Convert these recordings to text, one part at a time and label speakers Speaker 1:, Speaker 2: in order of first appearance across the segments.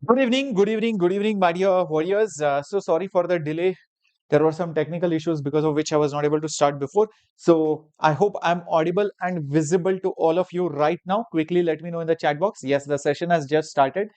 Speaker 1: Good evening, my dear warriors. So sorry for the delay. There were some technical issues because of which I was not able to start before. So I hope I'm audible and visible to all of you right now. Quickly let me know in the chat box. Yes, the session has just started.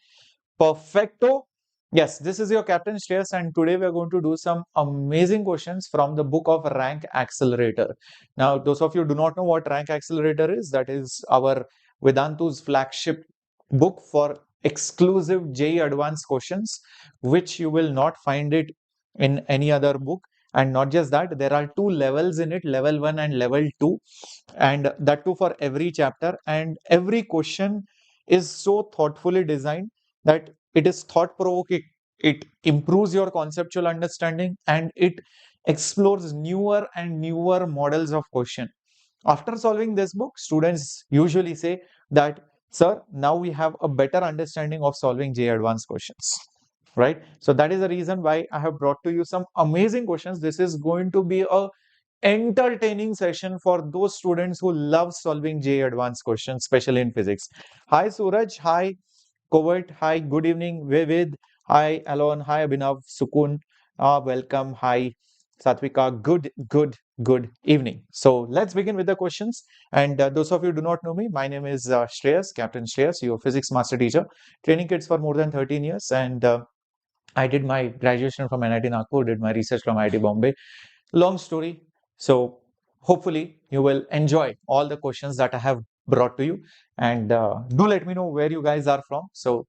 Speaker 1: Perfecto. Yes, this is your Captain Shreyas, and today we are going to do some amazing questions from the book of Rank Accelerator. Now, those of you who do not know what Rank Accelerator is, that is our Vedantu's flagship book for exclusive JEE Advanced questions, which you will not find it in any other book. And not just that, there are two levels in it, level 1 and level 2, and that too for every chapter. And every question is so thoughtfully designed that it is thought provoking. It improves your conceptual understanding and it explores newer and newer models of question. After solving this book, students usually say that, sir, now we have a better understanding of solving JEE Advanced questions. Right? So that is the reason why I have brought to you some amazing questions. This is going to be a entertaining session for those students who love solving JEE Advanced questions, especially in physics. Hi Suraj, hi Covert, hi, good evening Vivid, hi Alon, hi Abhinav, Sukun, welcome, hi Satvika, good evening. So let's begin with the questions. And those of you who do not know me, my name is Shreyas, Captain Shreyas, your physics master teacher, training kids for more than 13 years. And I did my graduation from NIT Nagpur, did my research from IIT Bombay. Long story. So hopefully you will enjoy all the questions that I have brought to you. And do let me know where you guys are from. So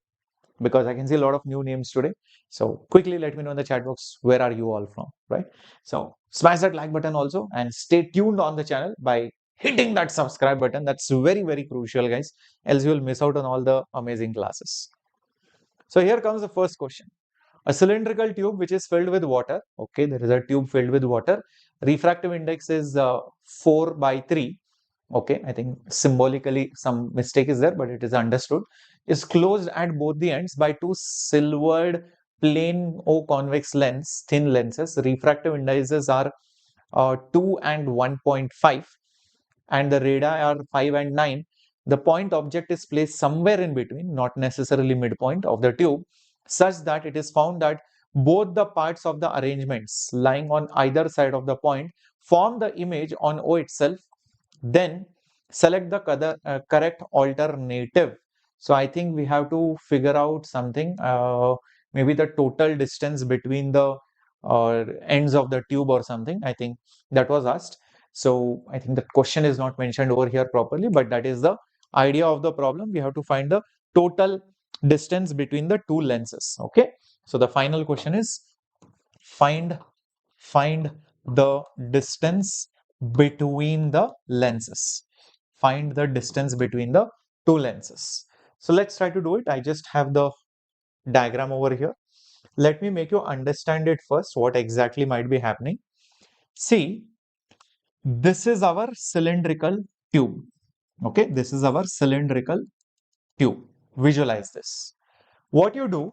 Speaker 1: because I can see a lot of new names today. So quickly let me know in the chat box, where are you all from, right? So smash that like button also and stay tuned on the channel by hitting that subscribe button. That's very crucial, guys. Else you will miss out on all the amazing classes. So here comes the first question. A cylindrical tube which is filled with water. Okay, there is a tube filled with water. Refractive index is 4 by 3. Okay, I think symbolically some mistake is there, but it is understood. Is closed at both the ends by two silvered plane O convex lens, thin lenses. Refractive indices are 2 and 1.5, and the radii are 5 and 9. The point object is placed somewhere in between, not necessarily midpoint of the tube, such that it is found that both the parts of the arrangements lying on either side of the point form the image on O itself. Then select the correct alternative. So I think we have to figure out something, maybe the total distance between the ends of the tube or something. I think that was asked. So I think the question is not mentioned over here properly, but that is the idea of the problem. We have to find the total distance between the two lenses. Okay. So the final question is find the distance between the lenses. Find the distance between the two lenses. So let's try to do it. I just have the diagram over here. Let me make you understand it first, what exactly might be happening. See, this is our cylindrical tube. Okay, this is our cylindrical tube. Visualize this. What you do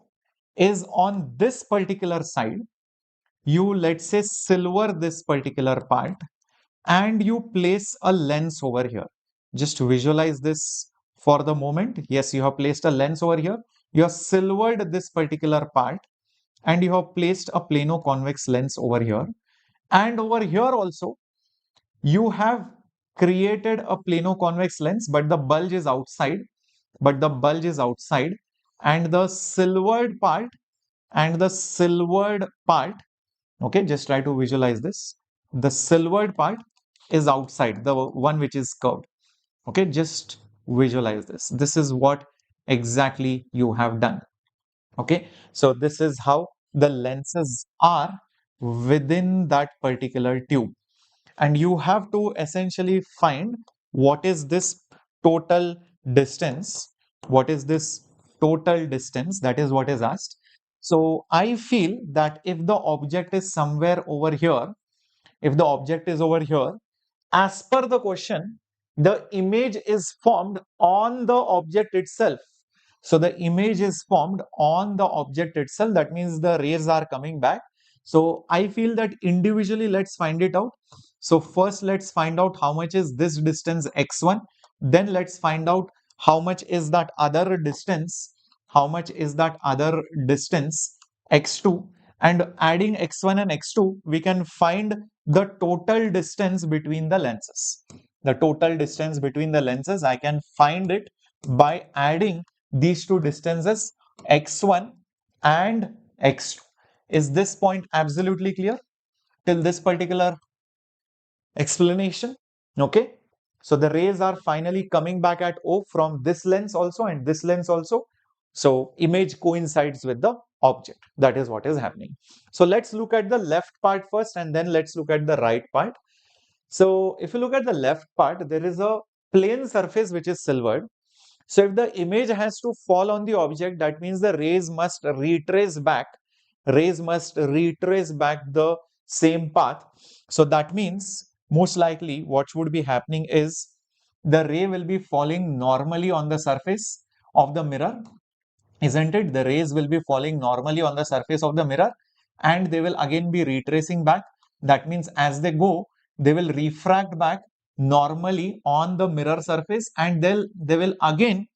Speaker 1: is on this particular side, you let's say silver this particular part and you place a lens over here. Just visualize this for the moment. Yes, you have placed a lens over here. You have silvered this particular part and you have placed a plano convex lens over here. And over here also, you have created a plano convex lens, but the bulge is outside. And the silvered part okay, just try to visualize this. The silvered part is outside, the one which is curved. Okay, just visualize this. This is what exactly you have done. Okay, so this is how the lenses are within that particular tube. And you have to essentially find what is this total distance. What is this total distance? That is what is asked. So I feel that if the object is somewhere over here, if the object is over here, as per the question, the image is formed on the object itself. So the image is formed on the object itself. That means the rays are coming back. So I feel that individually, let's find it out. So first, let's find out how much is this distance x1. Then let's find out how much is that other distance how much is that other distance x2, and adding x1 and x2 we can find the total distance between the lenses. The total distance between the lenses, I can find it by adding these two distances x1 and x2. Is this point absolutely clear till this particular explanation? Okay. So the rays are finally coming back at O from this lens also and this lens also. So image coincides with the object. That is what is happening. So let's look at the left part first and then let's look at the right part. So if you look at the left part, there is a plane surface which is silvered. So if the image has to fall on the object, that means the rays must retrace back. Rays must retrace back the same path. So that means most likely what would be happening is the ray will be falling normally on the surface of the mirror, isn't it? The rays will be falling normally on the surface of the mirror and they will again be retracing back. That means as they go, they will refract back normally on the mirror surface and they will again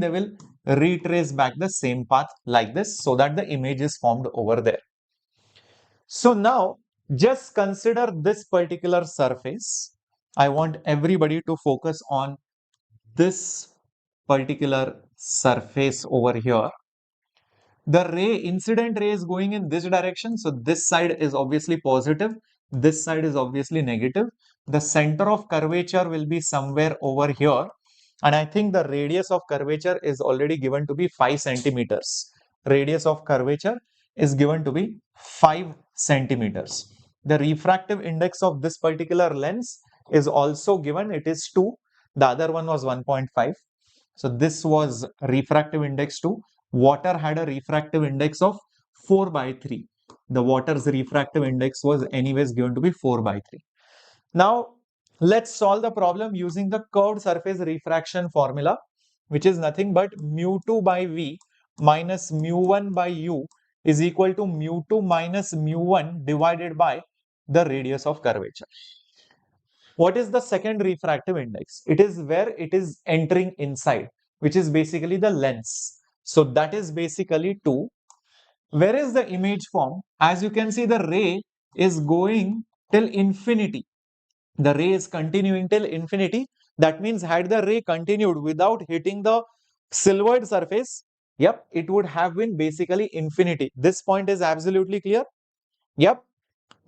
Speaker 1: they will retrace back the same path like this so that the image is formed over there. So now just consider this particular surface. I want everybody to focus on this particular surface over here. The incident ray is going in this direction. So this side is obviously positive. This side is obviously negative. The center of curvature will be somewhere over here. And I think the radius of curvature is already given to be 5 centimeters. Radius of curvature is given to be 5 centimeters. The refractive index of this particular lens is also given. It is 2. The other one was 1.5. So this was refractive index 2. Water had a refractive index of 4 by 3. The water's refractive index was anyways given to be 4 by 3. Now, let's solve the problem using the curved surface refraction formula, which is nothing but mu2 by V minus mu1 by U is equal to mu2 minus mu1 divided by the radius of curvature. What is the second refractive index? It is where it is entering inside, which is basically the lens. So that is basically 2. Where is the image form? As you can see, the ray is going till infinity. The ray is continuing till infinity. That means had the ray continued without hitting the silvered surface, yep, it would have been basically infinity. This point is absolutely clear. Yep.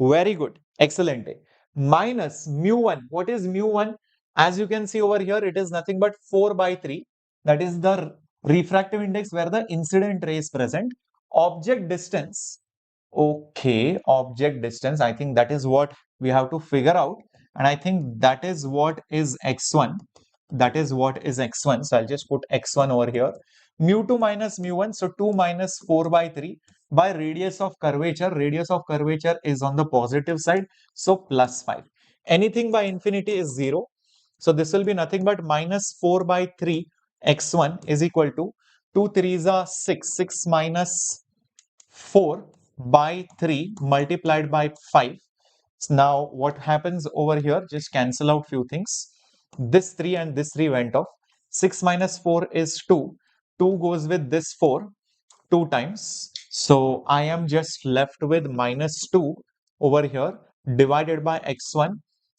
Speaker 1: Very good. Excellent. Minus mu1. What is mu1? As you can see over here, it is nothing but 4 by 3. That is the refractive index where the incident ray is present. Object distance. Okay, object distance. I think that is what we have to figure out. And I think that is what is x1. That is what is x1. So I'll just put x1 over here. Mu2 minus mu1. So 2 minus 4 by 3 by radius of curvature. Radius of curvature is on the positive side. So plus 5. Anything by infinity is 0. So this will be nothing but minus 4 by 3 x1 is equal to 2 3s are 6. 6 minus 4 by 3 multiplied by 5. So now what happens over here? Just cancel out few things. This 3 and this 3 went off. 6 minus 4 is 2. 2 goes with this 4 2 times. So I am just left with minus 2 over here divided by x1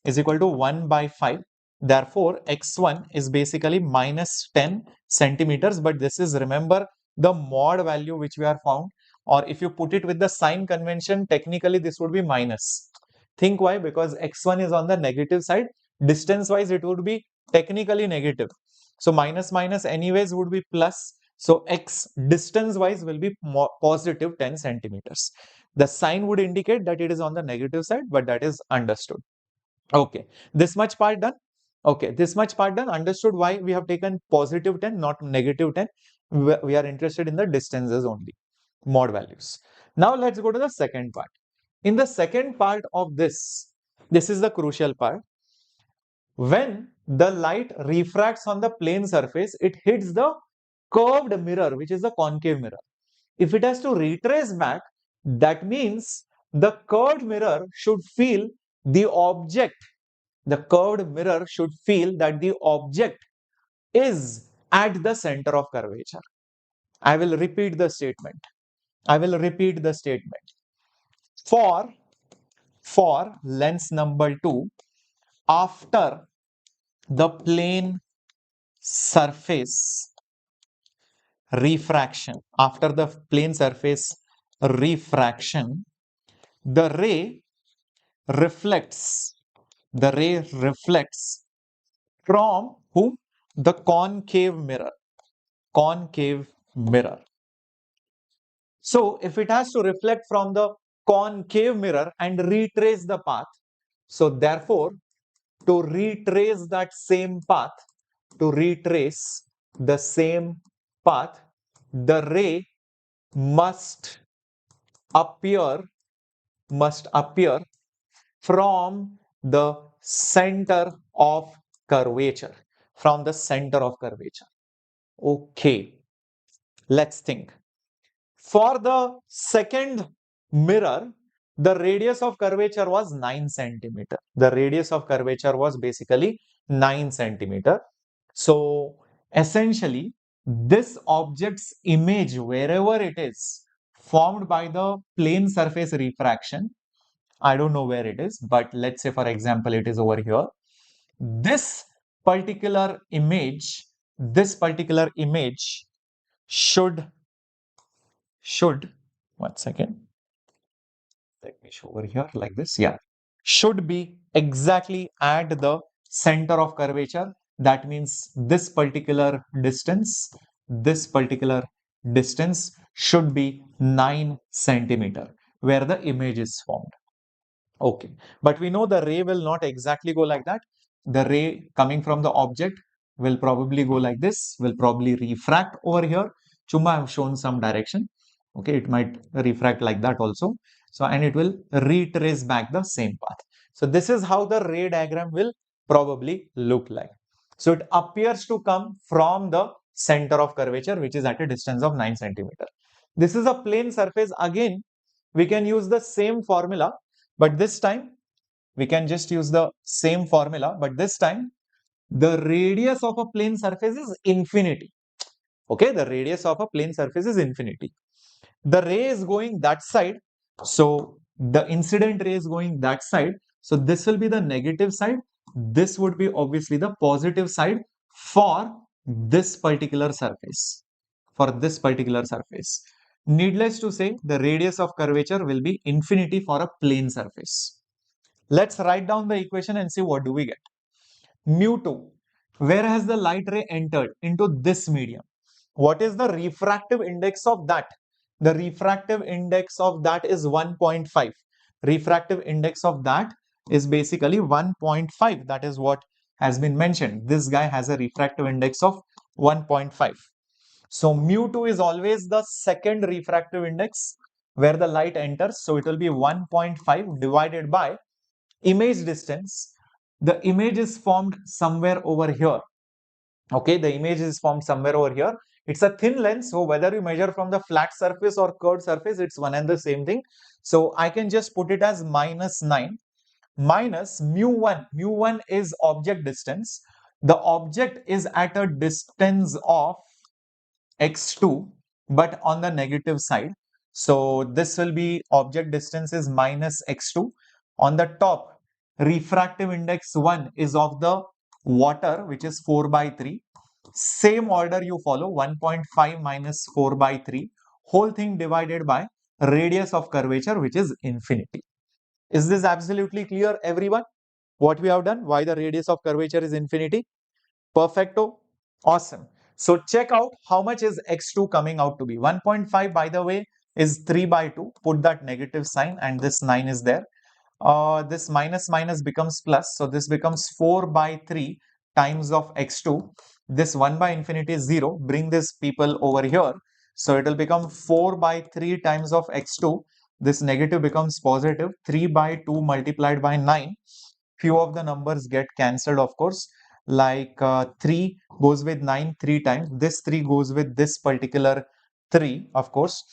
Speaker 1: is equal to 1 by 5. Therefore, x1 is basically minus 10 centimeters. But this is, remember, the mod value which we are found. Or if you put it with the sign convention, technically this would be minus. Think why? Because x1 is on the negative side. Distance wise, it would be technically negative. So minus minus anyways would be plus. So x distance wise will be positive 10 centimeters. The sign would indicate that it is on the negative side, but that is understood. Okay, this much part done. Okay, this much part done. Understood why we have taken positive 10, not negative 10. We are interested in the distances only, mod values. Now let's go to the second part. In the second part of this is the crucial part. When the light refracts on the plane surface, it hits the curved mirror, which is the concave mirror. If it has to retrace back, that means the curved mirror should feel the object. The curved mirror should feel that the object is at the center of curvature. I will repeat the statement. I will repeat the statement. For lens number 2, after the plane surface refraction, after the plane surface refraction, the ray reflects, the ray reflects from whom? The concave mirror, concave mirror. So if it has to reflect from the concave mirror and retrace the path, so therefore to retrace that same path, to retrace the same path, the ray must appear, must appear from the center of curvature, from the center of curvature. Okay, let's think. For the second mirror, the radius of curvature was 9 centimeter. The radius of curvature was basically 9 centimeter. So essentially, this object's image, wherever it is, formed by the plane surface refraction, I don't know where it is, but let's say, for example, it is over here. This particular image, this particular image should, one second, let me show over here like this. Yeah, should be exactly at the center of curvature. That means this particular distance should be 9 centimeter where the image is formed. Okay, but we know the ray will not exactly go like that. The ray coming from the object will probably go like this, will probably refract over here. Chuma, I have shown some direction. Okay, it might refract like that also. So, and it will retrace back the same path. So, this is how the ray diagram will probably look like. So, it appears to come from the center of curvature, which is at a distance of 9 centimeter. This is a plane surface. Again, we can use the same formula, but this time we can just use the same formula, but this time the radius of a plane surface is infinity. Okay, the radius of a plane surface is infinity. The ray is going that side, so the incident ray is going that side. So this will be the negative side. This would be obviously the positive side for this particular surface. For this particular surface. Needless to say, the radius of curvature will be infinity for a plane surface. Let's write down the equation and see what do we get. Mu2, where has the light ray entered? Into this medium. What is the refractive index of that? The refractive index of that is 1.5. Refractive index of that is basically 1.5. That is what has been mentioned. This guy has a refractive index of 1.5. So mu2 is always the second refractive index where the light enters. So it will be 1.5 divided by image distance. The image is formed somewhere over here. Okay, the image is formed somewhere over here. It's a thin lens, so whether you measure from the flat surface or curved surface, it's one and the same thing. So I can just put it as minus 9 minus mu1. Mu1 is object distance. The object is at a distance of x2, but on the negative side. So this will be object distance is minus x2. On the top, refractive index 1 is of the water, which is 4 by 3. Same order you follow, 1.5 minus 4 by 3. Whole thing divided by radius of curvature, which is infinity. Is this absolutely clear, everyone? What we have done? Why the radius of curvature is infinity? Perfecto. Awesome. So check out how much is x2 coming out to be. 1.5, by the way, is 3 by 2. Put that negative sign and this 9 is there. This minus minus becomes plus. So this becomes 4 by 3 times of x2. This 1 by infinity is 0. Bring this people over here. So it will become 4 by 3 times of x2. This negative becomes positive. 3 by 2 multiplied by 9. Few of the numbers get cancelled, of course. Like 3 goes with 9 3 times. This 3 goes with this particular 3, of course.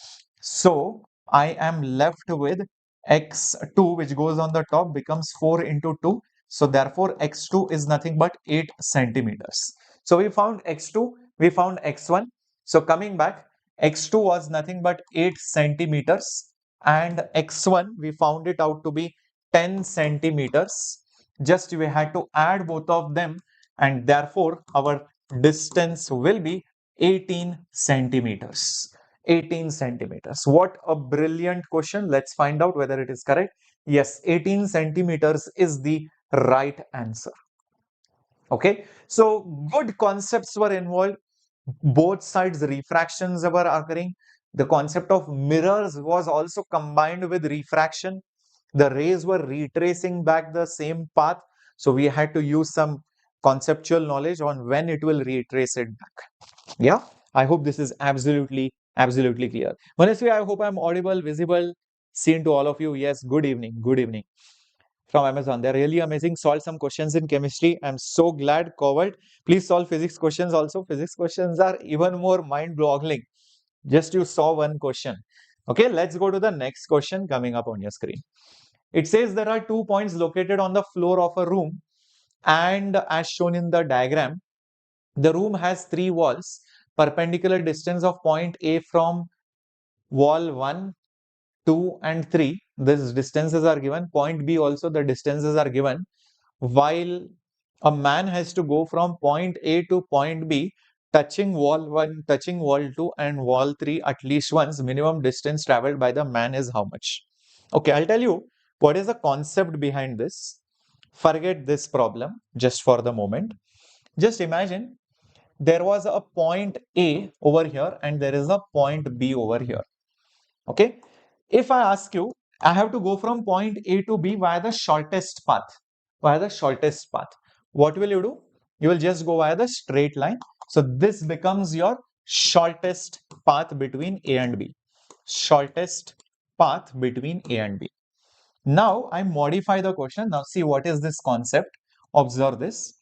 Speaker 1: So I am left with x2, which goes on the top, becomes 4 into 2. So therefore x2 is nothing but 8 centimeters. So we found x2, we found x1. So coming back, x2 was nothing but 8 centimeters, and x1 we found it out to be 10 centimeters. Just we had to add both of them, and therefore our distance will be 18 centimeters. 18 centimeters. What a brilliant question. Let's find out whether it is correct. Yes, 18 centimeters is the right answer. Okay, so good concepts were involved. Both sides refractions were occurring. The concept of mirrors was also combined with refraction. The rays were retracing back the same path. So we had to use some conceptual knowledge on when it will retrace it back. Yeah, I hope this is absolutely clear. Honestly, I hope I'm audible, visible, seen to all of you. Yes, good evening. Good evening from Amazon. They're really amazing. Solve some questions in chemistry. I'm so glad covered. Please solve physics questions also. Physics questions are even more mind-boggling. Just you saw one question. Okay, let's go to the next question coming up on your screen. It says there are 2 points located on the floor of a room, and as shown in the diagram, the room has 3 walls. Perpendicular distance of point A from wall 1, 2 and 3. These distances are given. Point B also the distances are given. While a man has to go from point A to point B, touching wall 1, touching wall 2 and wall 3 at least once, minimum distance traveled by the man is how much? Okay, I'll tell you what is the concept behind this. Forget this problem just for the moment. Just imagine there was a point A over here and there is a point B over here. Okay, if I ask you, I have to go from point A to B via the shortest path. Via the shortest path. What will you do? You will just go via the straight line. So this becomes your shortest path between A and B. Shortest path between A and B. Now I modify the question. Now see what is this concept. Observe this.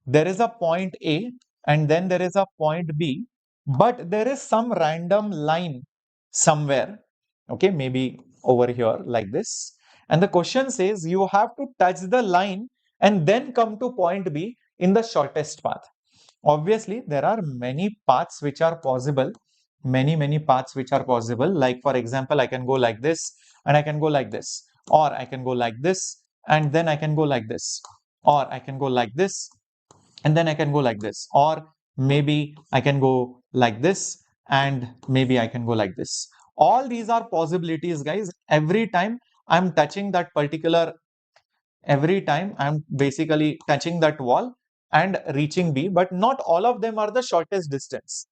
Speaker 1: There is a point A and then there is a point B, but there is some random line somewhere. Okay, maybe over here like this. And the question says you have to touch the line and then come to point B in the shortest path. Obviously, there are many paths which are possible. Many paths which are possible. Like for example, I can go like this and I can go like this. Or I can go like this and then I can go like this. Or I can go like this and then I can go like this, or maybe I can go like this and maybe I can go like this. All these are possibilities, guys. Every time I'm touching that particular, every time I'm basically touching that wall and reaching B, but not all of them are the shortest distance.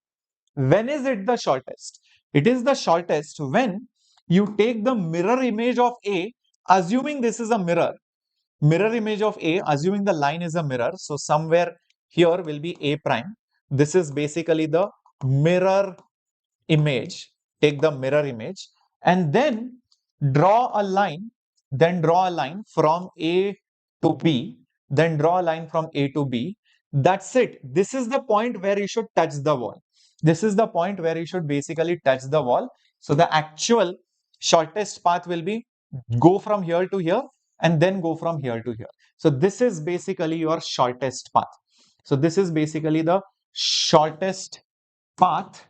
Speaker 1: When is it the shortest? It is the shortest when you take the mirror image of A, assuming this is a mirror image of A, assuming the line is a mirror. So somewhere here will be A prime. This is basically the mirror image. Take the mirror image and then draw a line, from A to B, then draw a line from A to B. That's it. This is the point where you should touch the wall. This is the point where you should basically touch the wall. So the actual shortest path will be go from here to here and then go from here to here. So this is basically your shortest path. So this is basically the shortest path.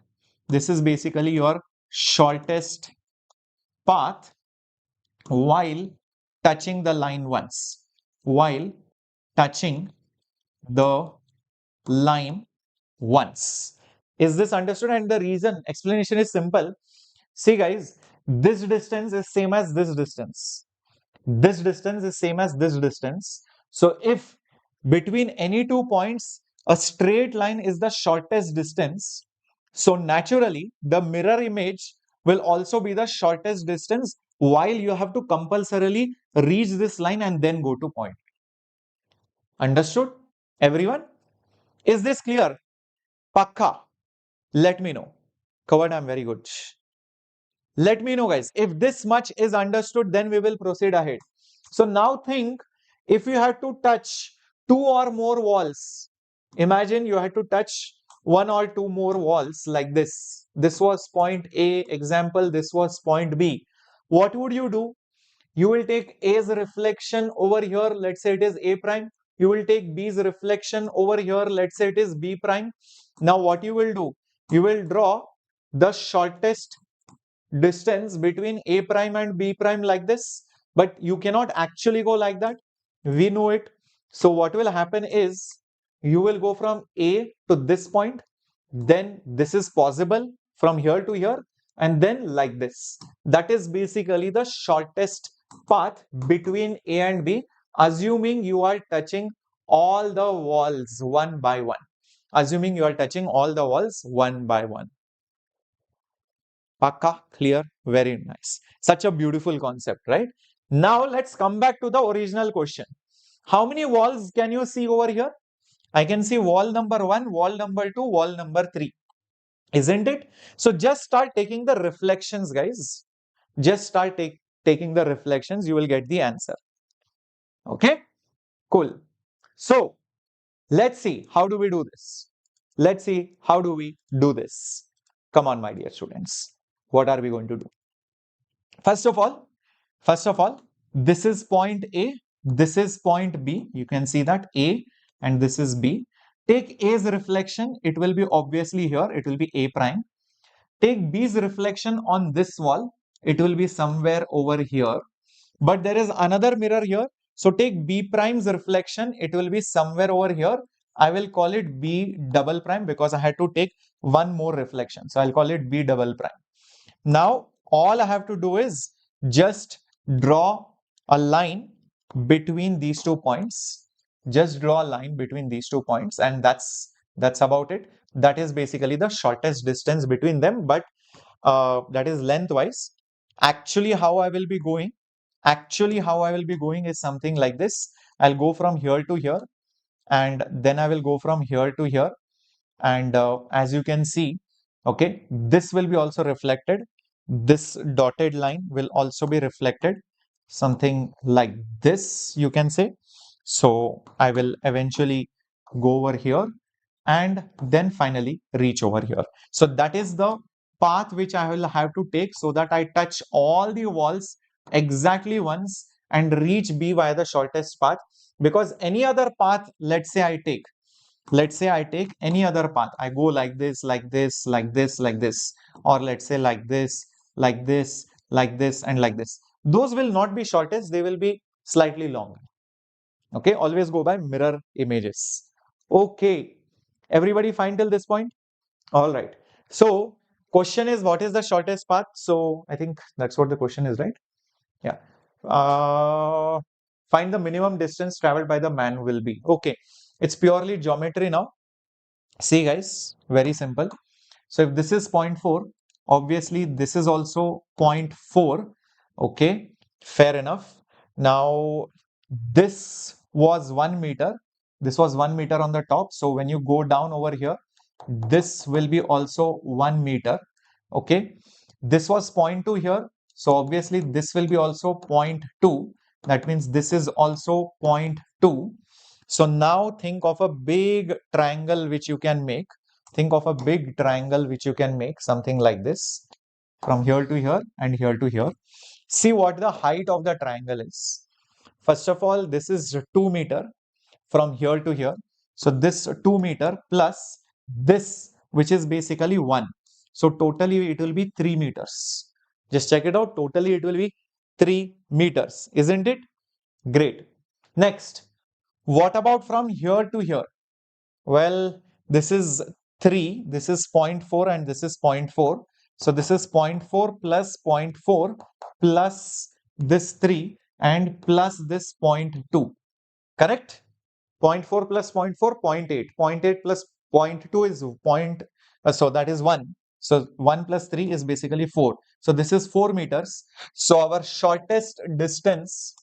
Speaker 1: This is basically your shortest path while touching the line once. While touching the line once. Is this understood? And the reason, explanation is simple. See guys, this distance is same as this distance. This distance is same as this distance. So if between any 2 points, a straight line is the shortest distance, so naturally the mirror image will also be the shortest distance while you have to compulsorily reach this line and then go to point. Understood? Everyone? Is this clear? Pakka. Let me know. Covered, I'm very good. Let me know, guys. If this much is understood, then we will proceed ahead. So now think, if you had to touch 2 or more walls, imagine you had to touch 1 or 2 more walls like this. This was point A, example, this was point B. What would you do? You will take A's reflection over here, let's say it is A prime. You will take B's reflection over here, let's say it is B prime. Now what you will do? You will draw the shortest distance between A prime and B prime like this, but you cannot actually go like that. We know it. So what will happen is you will go from A to this point, then this is possible from here to here, and then like this. That is basically the shortest path between A and B, assuming you are touching all the walls one by one. Assuming you are touching all the walls one by one. Paka, clear, very nice. Such a beautiful concept, right? Now let's come back to the original question. How many walls can you see over here? I can see wall number 1, wall number 2, wall number 3. Isn't it? So just start taking the reflections, guys. Just start taking the reflections. You will get the answer. Okay? Cool. So let's see. How do we do this? Let's see. How do we do this? Come on, my dear students. What are we going to do? First of all, this is point A, this is point B. You can see that A and this is B. Take A's reflection, it will be obviously here, it will be A prime. Take B's reflection on this wall, it will be somewhere over here. But there is another mirror here. So take B prime's reflection, it will be somewhere over here. I will call it B double prime because I had to take one more reflection. So I'll call it B double prime. Now, all I have to do is just draw a line between these 2 points. Just draw a line between these 2 points, and that's about it. That is basically the shortest distance between them, but that is lengthwise. Actually, how I will be going is something like this. I'll go from here to here, and then I will go from here to here, and as you can see, okay, this will be also reflected. This dotted line will also be reflected, something like this, you can say. So I will eventually go over here and then finally reach over here. So that is the path which I will have to take so that I touch all the walls exactly once and reach B via the shortest path. Because any other path, let's say I take any other path, I go like this, like this, like this, like this, or let's say like this, like this, like this, and like this. Those will not be shortest, they will be slightly longer. Okay, always go by mirror images. Okay, everybody fine till this point? All right. So, question is, what is the shortest path? So, I think that's what the question is, right? Yeah. Find the minimum distance traveled by the man will be. Okay, it's purely geometry now. See guys, very simple. So if this is 0.4, obviously this is also 0.4. Okay, fair enough. Now this was 1 meter. This was 1 meter on the top. So when you go down over here, this will be also 1 meter. Okay, this was 0.2 here. So obviously this will be also 0.2. That means this is also 0.2. So now think of a big triangle which you can make. Think of a big triangle which you can make, something like this, from here to here and here to here. See what the height of the triangle is. First of all, this is 2 meter from here to here. So this 2 meter plus this, which is basically 1. So totally it will be 3 meters. Just check it out. Totally it will be 3 meters. Isn't it? Great. Next, what about from here to here? Well, this is 3, this is 0.4 and this is 0.4. So this is 0.4 plus 0.4 plus this 3 and plus this 0.2. Correct? 0.4 plus 0.4, 0.8. 0.8 plus 0.2 is so that is 1. So 1 plus 3 is basically 4. So this is 4 meters. So our shortest distance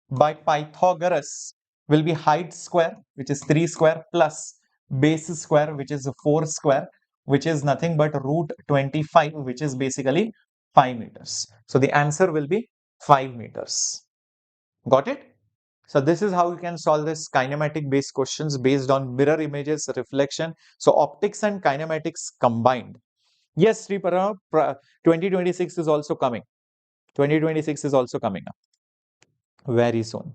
Speaker 1: by Pythagoras will be height square, which is 3 square, plus base square, which is 4 square, which is nothing but root 25, which is basically 5 meters. So the answer will be 5 meters. Got it? So this is how you can solve this kinematic based questions based on mirror images, reflection. So optics and kinematics combined. Yes, Sri Parama, 2026 is also coming. 2026 is also coming up very soon.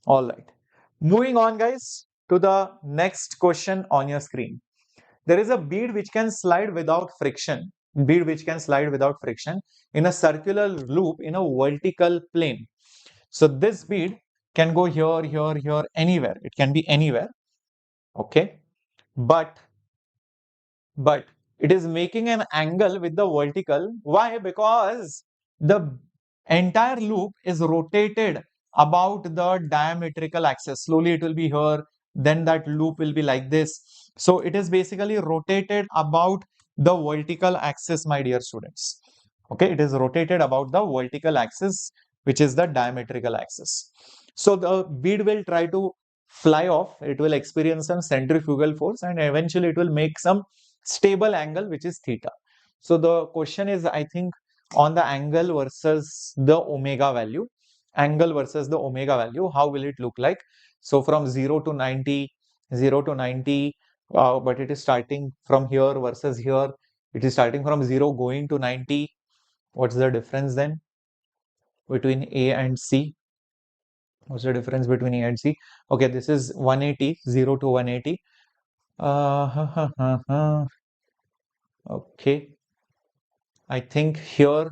Speaker 1: All right. Moving on, guys. to the next question on your screen. There is a bead which can slide without friction, in a circular loop in a vertical plane. So this bead can go here, here, here, anywhere. It can be anywhere. Okay. But it is making an angle with the vertical. Why? Because the entire loop is rotated about the diametrical axis. Slowly it will be here, then that loop will be like this. So it is basically rotated about the vertical axis, my dear students. Okay, it is rotated about the vertical axis, which is the diametrical axis. So the bead will try to fly off, it will experience some centrifugal force, and eventually it will make some stable angle, which is theta. So the question is, I think, on the angle versus the omega value. How will it look like? So from 0 to 90, 0 to 90, but it is starting from here versus here. It is starting from 0 going to 90. What's the difference then between A and C? What's the difference between A and C? Okay, this is 180, 0 to 180. Okay, I think here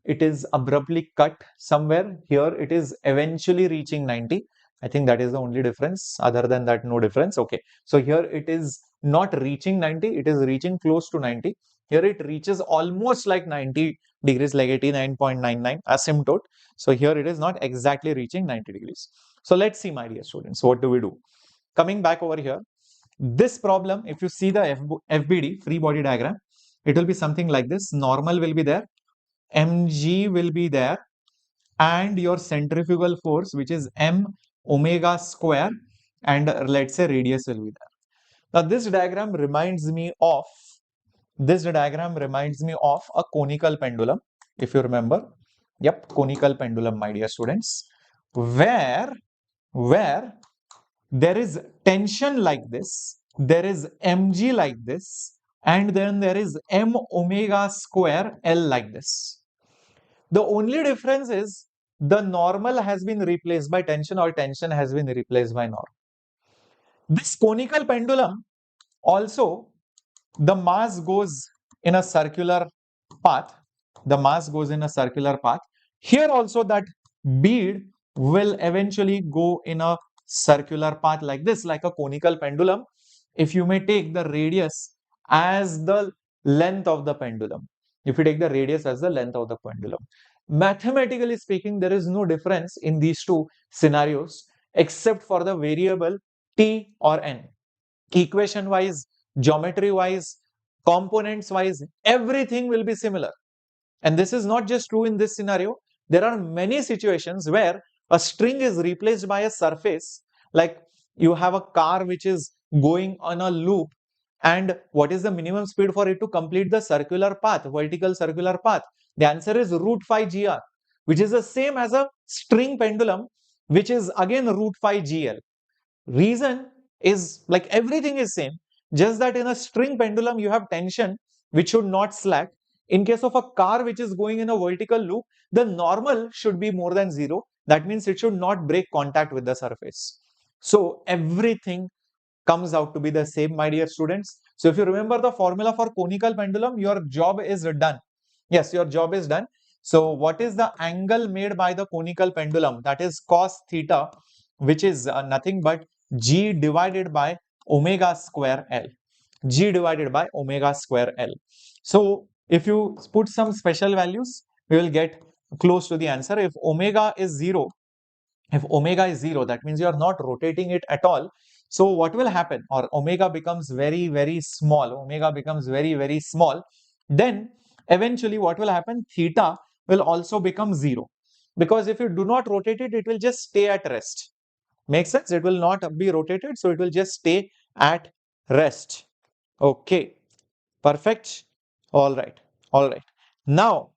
Speaker 1: it is abruptly cut somewhere. Here it is eventually reaching 90. I think that is the only difference. Other than that, no difference. Okay, so here it is not reaching 90, it is reaching close to 90. Here it reaches almost like 90 degrees, like 89.99 asymptote. So here it is not exactly reaching 90 degrees. So let's see, my dear students, what do we do? Coming back over here, this problem, if you see the FBD, free body diagram, it will be something like this. Normal will be there, mg will be there, and your centrifugal force, which is m omega square, and let's say radius will be there. Now this diagram reminds me of a conical pendulum, if you remember. Yep, conical pendulum, my dear students, where there is tension like this, there is mg like this, and then there is m omega square L like this. The only difference is the normal has been replaced by tension, or tension has been replaced by norm. This conical pendulum also, the mass goes in a circular path. Here also that bead will eventually go in a circular path like this, like a conical pendulum. If you may take the radius as the length of the pendulum, mathematically speaking, there is no difference in these two scenarios except for the variable t or n. Equation wise, geometry wise, components wise, everything will be similar. And this is not just true in this scenario. There are many situations where a string is replaced by a surface, like you have a car which is going on a loop, and what is the minimum speed for it to complete the circular path, vertical circular path? The answer is root phi gr, which is the same as a string pendulum, which is again root phi gl. Reason is like everything is same, just that in a string pendulum you have tension which should not slack. In case of a car which is going in a vertical loop, the normal should be more than 0. That means it should not break contact with the surface. So everything comes out to be the same, my dear students. So if you remember the formula for conical pendulum, your job is done. Yes, your job is done. So what is the angle made by the conical pendulum? That is cos theta, which is nothing but g divided by omega square L. G divided by omega square L. So if you put some special values, we will get close to the answer. If omega is 0, that means you are not rotating it at all. So what will happen? Or omega becomes very, very small. Then eventually what will happen? Theta will also become 0. Because if you do not rotate it, it will just stay at rest. Makes sense? It will not be rotated, so it will just stay at rest. Okay, perfect. All right. Now,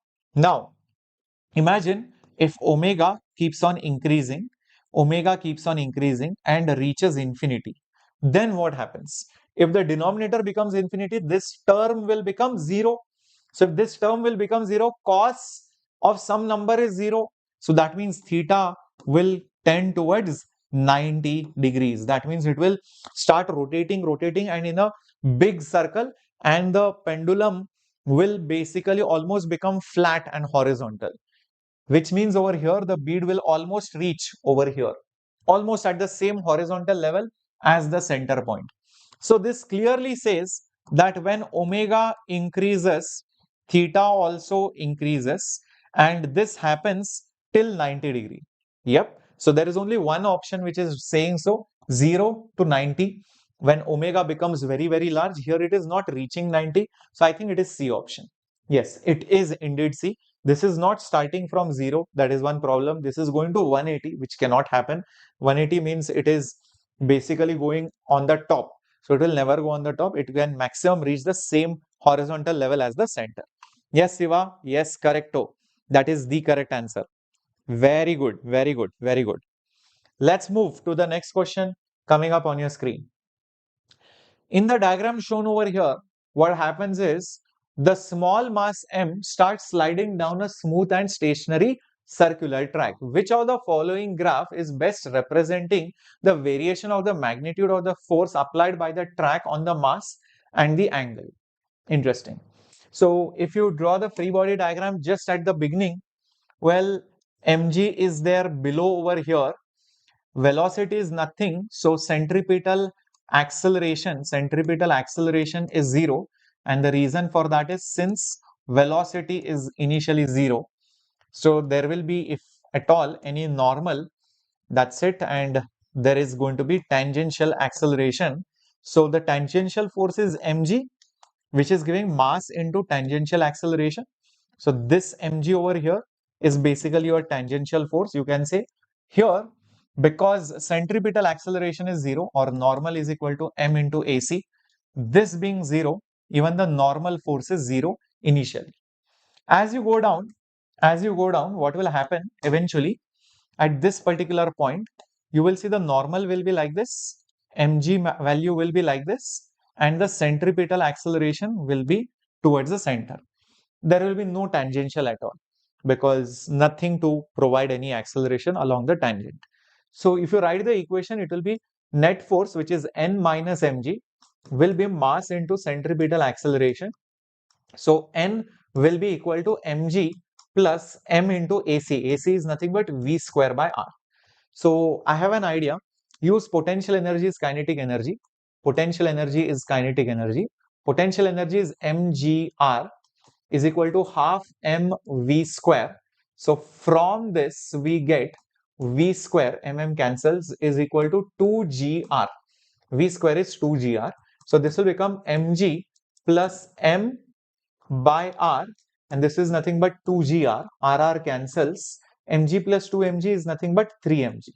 Speaker 1: imagine if omega keeps on increasing, and reaches infinity. Then what happens? If the denominator becomes infinity, this term will become 0. So if this term will become 0, cos of some number is 0. So that means theta will tend towards 90 degrees. That means it will start rotating and in a big circle, and the pendulum will basically almost become flat and horizontal, which means over here the bead will almost reach over here, almost at the same horizontal level as the center point. So this clearly says that when omega increases, theta also increases, and this happens till 90 degree. Yep. So there is only one option which is saying so, 0 to 90. When omega becomes very, very large, here it is not reaching 90. So I think it is C option. Yes, it is indeed C. This is not starting from 0. That is one problem. This is going to 180, which cannot happen. 180 means it is basically going on the top. So it will never go on the top. It can maximum reach the same horizontal level as the center. Yes, Siva. Yes, correcto. That is the correct answer. Very good. Very good. Very good. Let's move to the next question coming up on your screen. In the diagram shown over here, what happens is the small mass m starts sliding down a smooth and stationary circular track. Which of the following graph is best representing the variation of the magnitude of the force applied by the track on the mass and the angle? Interesting. So if you draw the free body diagram just at the beginning, well, mg is there below over here. Velocity is nothing, so centripetal acceleration is 0, and the reason for that is since velocity is initially 0, so there will be, if at all, any normal, that's it, and there is going to be tangential acceleration. So the tangential force is mg, which is giving mass into tangential acceleration. So this mg over here is basically your tangential force, you can say. Here, because centripetal acceleration is 0 or normal is equal to m into AC, this being 0, even the normal force is 0 initially. As you go down, what will happen eventually at this particular point, you will see the normal will be like this, mg value will be like this, and the centripetal acceleration will be towards the center. There will be no tangential at all because nothing to provide any acceleration along the tangent. So if you write the equation, it will be net force, which is n minus mg, will be mass into centripetal acceleration. So n will be equal to mg plus m into AC. AC is nothing but v square by r. So I have an idea. Use potential energy is kinetic energy. Potential energy is kinetic energy. Potential energy is mgr is equal to half mv square. So from this we get v square, cancels, is equal to 2gr. V square is 2gr. So this will become mg plus m by r, and this is nothing but 2gr. Rr cancels. Mg plus 2mg is nothing but 3mg.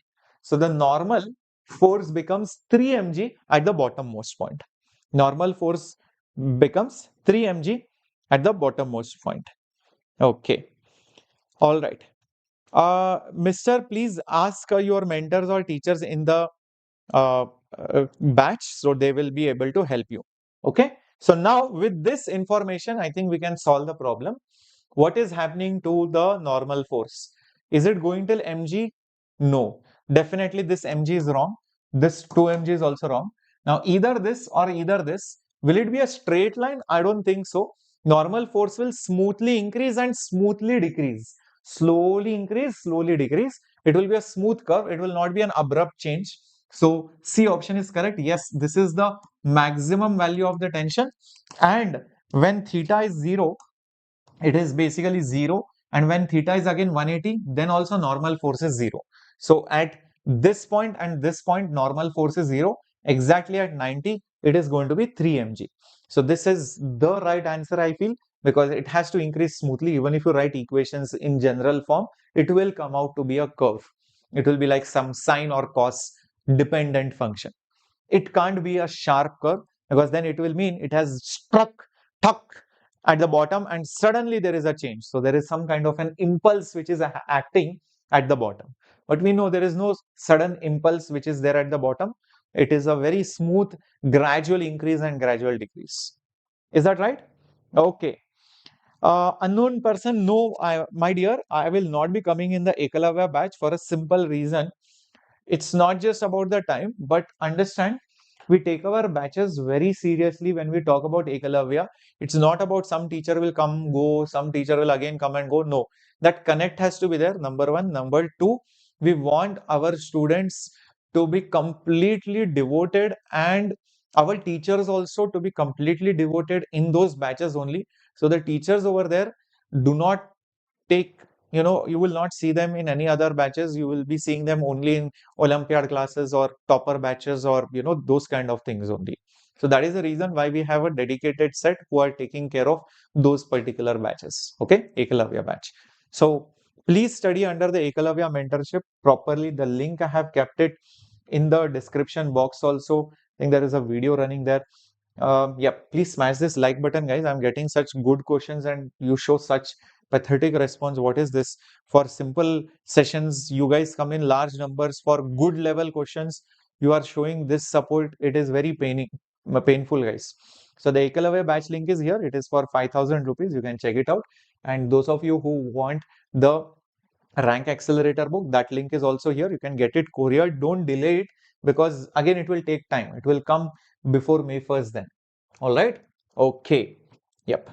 Speaker 1: So the normal force becomes 3mg at the bottommost point. Normal force becomes 3mg at the bottommost point. Okay. All right. Mr. Please ask your mentors or teachers in the batch, so they will be able to help you. Okay. So now with this information, I think we can solve the problem. What is happening to the normal force? Is it going till mg? No. Definitely this mg is wrong. This 2mg is also wrong. Now either this or either this. Will it be a straight line? I don't think so. Normal force will smoothly increase and smoothly decrease. Slowly increase, slowly decrease. It will be a smooth curve. It will not be an abrupt change. So C option is correct. Yes, this is the maximum value of the tension. And when theta is 0, it is basically 0, and when theta is again 180, then also normal force is 0. So at this point and this point, normal force is 0. Exactly at 90, it is going to be 3 mg. So this is the right answer, I feel, because it has to increase smoothly. Even if you write equations in general form, it will come out to be a curve. It will be like some sine or cos dependent function. It can't be a sharp curve, because then it will mean it has struck tuck at the bottom and suddenly there is a change. So there is some kind of an impulse which is acting at the bottom. But we know there is no sudden impulse which is there at the bottom. It is a very smooth, gradual increase and gradual decrease. Is that right? Okay. Unknown person, no, my dear, I will not be coming in the Ekalavya batch for a simple reason. it's not just about the time, but understand we take our batches very seriously when we talk about Ekalavya. It's not about some teacher will come, go, some teacher will again come and go. No, that connect has to be there. Number one. Number two, we want our students to be completely devoted and our teachers also to be completely devoted in those batches only. So the teachers over there do not take, you will not see them in any other batches. You will be seeing them only in Olympiad classes or topper batches or, those kind of things only. So that is the reason why we have a dedicated set who are taking care of those particular batches. Okay, Ekalavya batch. So please study under the Ekalavya mentorship properly. The link I have kept it in the description box also. I think there is a video running there. Yeah, please smash this like button, guys. I'm getting such good questions and you show such pathetic response. What is this? For simple sessions, you guys come in large numbers. For good level questions, you are showing this support. It is very painful, guys. So the Ekalavya batch link is here. It is for 5,000 rupees. You can check it out. And those of you who want the Rank Accelerator book, that link is also here. You can get it couriered. Don't delay it because again, it will take time. It will come before May 1st then. All right. Okay. Yep.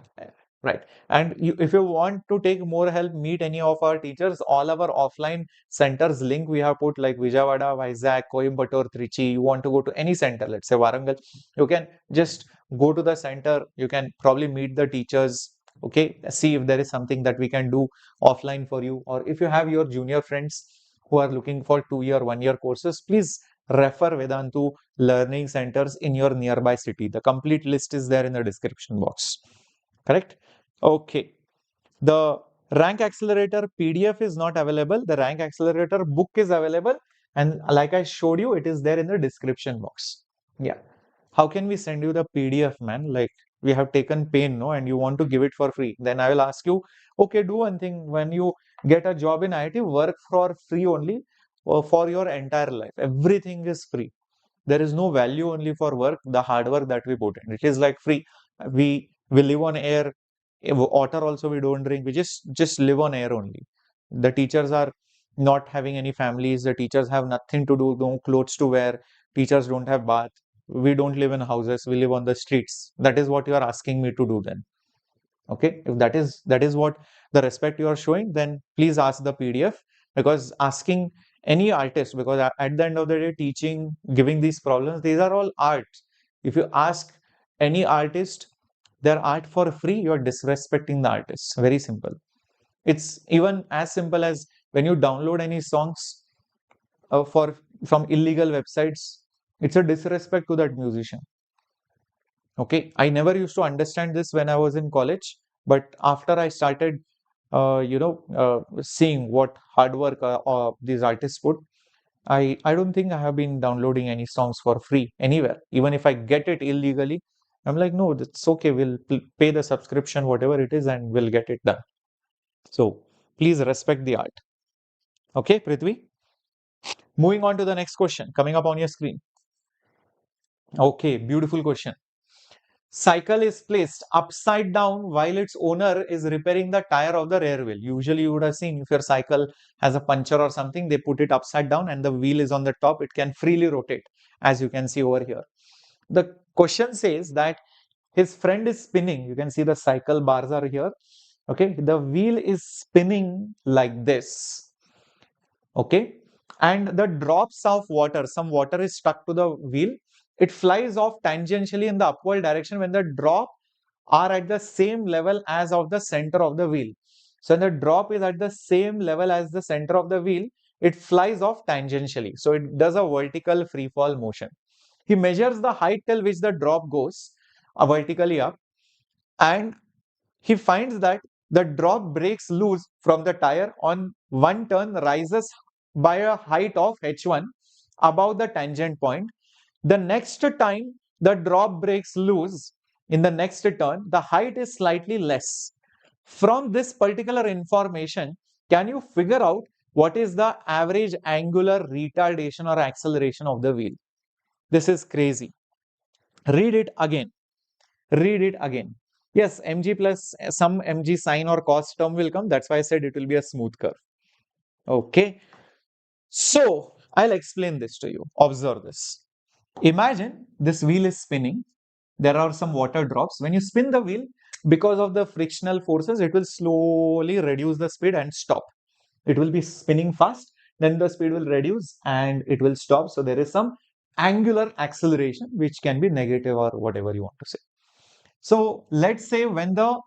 Speaker 1: Right. And if you want to take more help, meet any of our teachers, all our offline centers link we have put like Vijayawada, Vizag, Coimbatore, Trichy. You want to go to any center, let's say Warangal, you can just go to the center. You can probably meet the teachers. Okay. See if there is something that we can do offline for you. Or if you have your junior friends who are looking for 2-year, 1-year courses, please refer Vedantu learning centers in your nearby city. The complete list is there in the description box. Correct? Okay. The Rank Accelerator PDF is not available. The Rank Accelerator book is available. And like I showed you, it is there in the description box. Yeah. How can we send you the PDF, man? Like we have taken pain, no? And you want to give it for free. Then I will ask you, okay, do one thing. When you get a job in IT, work for free only or for your entire life. Everything is free. There is no value only for work, the hard work that we put in. It is like free. We live on air. Water also we don't drink. We just live on air only. The teachers are not having any families. The teachers have nothing to do, no clothes to wear. Teachers don't have bath. We don't live in houses. We live on the streets. That is what you are asking me to do then. Okay, if that is what the respect you are showing, then please ask the PDF, because asking any artist, because at the end of the day, teaching, giving these problems, these are all arts. If you ask any artist their art for free, you are disrespecting the artist. Very simple. It's even as simple as when you download any songs from illegal websites, it's a disrespect to that musician. Okay, I never used to understand this when I was in college, but after I started, seeing what hard work these artists put, I don't think I have been downloading any songs for free anywhere. Even if I get it illegally, I'm like, no, that's okay. We'll pay the subscription, whatever it is, and we'll get it done. So please respect the art. Okay, Prithvi. Moving on to the next question coming up on your screen. Okay, beautiful question. Cycle is placed upside down while its owner is repairing the tire of the rear wheel. Usually you would have seen if your cycle has a puncture or something, they put it upside down and the wheel is on the top. It can freely rotate, as you can see over here. The question says that his friend is spinning. You can see the cycle bars are here. Okay, the wheel is spinning like this. Okay, and the drops of water, some water is stuck to the wheel. It flies off tangentially in the upward direction when the drop are at the same level as of the center of the wheel. So when the drop is at the same level as the center of the wheel, it flies off tangentially. So it does a vertical free fall motion. He measures the height till which the drop goes vertically up, and he finds that the drop breaks loose from the tire on one turn, rises by a height of h1 above the tangent point. The next time the drop breaks loose in the next turn, the height is slightly less. From this particular information, can you figure out what is the average angular retardation or acceleration of the wheel? This is crazy. Read it again. Read it again. Yes, mg plus some mg sine or cos term will come. That's why I said it will be a smooth curve. Okay. So I'll explain this to you. Observe this. Imagine this wheel is spinning. There are some water drops. When you spin the wheel, because of the frictional forces, it will slowly reduce the speed and stop. It will be spinning fast, then the speed will reduce and it will stop. So there is some angular acceleration, which can be negative or whatever you want to say. So let's say when the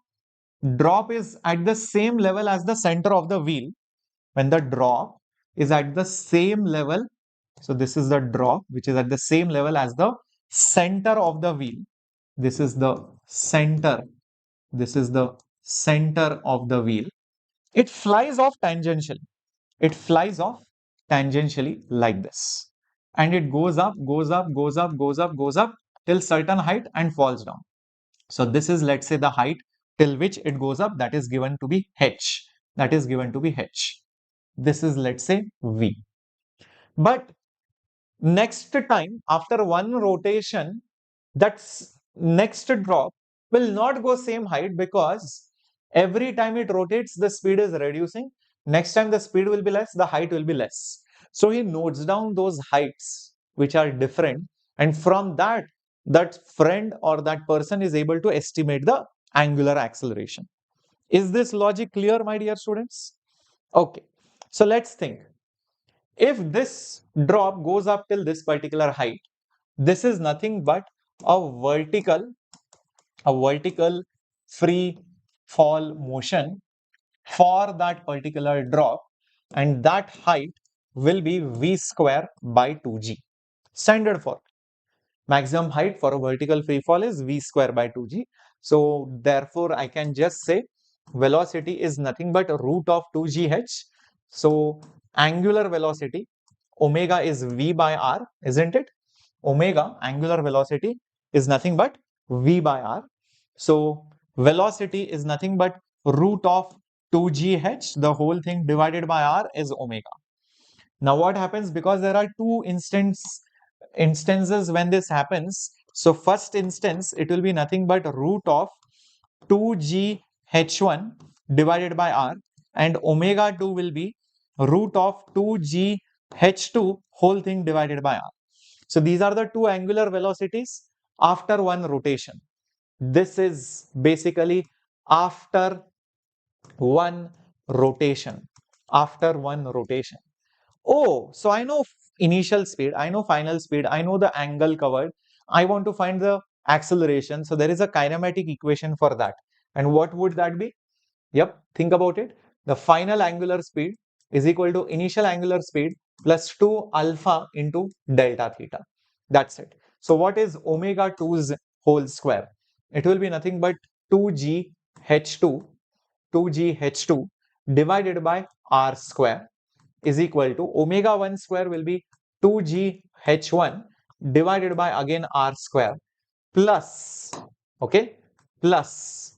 Speaker 1: drop is at the same level as the center of the wheel, when the drop is at the same level, so this is the drop which is at the same level as the center of the wheel. This is the center. This is the center of the wheel. It flies off tangentially. It flies off tangentially like this. And it goes up, goes up, goes up, goes up, goes up till certain height and falls down. So this is, let's say, the height till which it goes up, that is given to be h. That is given to be h. This is, let's say, v. But next time, after one rotation, that next drop will not go same height, because every time it rotates, the speed is reducing. Next time the speed will be less, the height will be less. So he notes down those heights which are different, and from that, that friend or that person is able to estimate the angular acceleration. Is this logic clear, my dear students? Okay, so let's think. If this drop goes up till this particular height, this is nothing but a vertical free fall motion for that particular drop, and that height will be v square by 2g. Standard for maximum height for a vertical free fall is v square by 2g. So therefore I can just say velocity is nothing but root of 2gh. So angular velocity, omega, is v by r, isn't it? Omega, angular velocity, is nothing but v by r. So velocity is nothing but root of 2gh, the whole thing divided by r, is omega. Now what happens, because there are two instances when this happens. So first instance, it will be nothing but root of 2gh1 divided by r, and omega 2 will be root of 2gh2 whole thing divided by r. So these are the two angular velocities after one rotation. This is basically after one rotation. After one rotation. Oh, so I know initial speed, I know final speed, I know the angle covered. I want to find the acceleration. So there is a kinematic equation for that. And what would that be? Yep, think about it. The final angular speed is equal to initial angular speed plus 2 alpha into delta theta. That's it. So what is omega 2's whole square? It will be nothing but 2gh2 divided by r square is equal to omega 1 square will be 2gh1 divided by again r square plus, okay, plus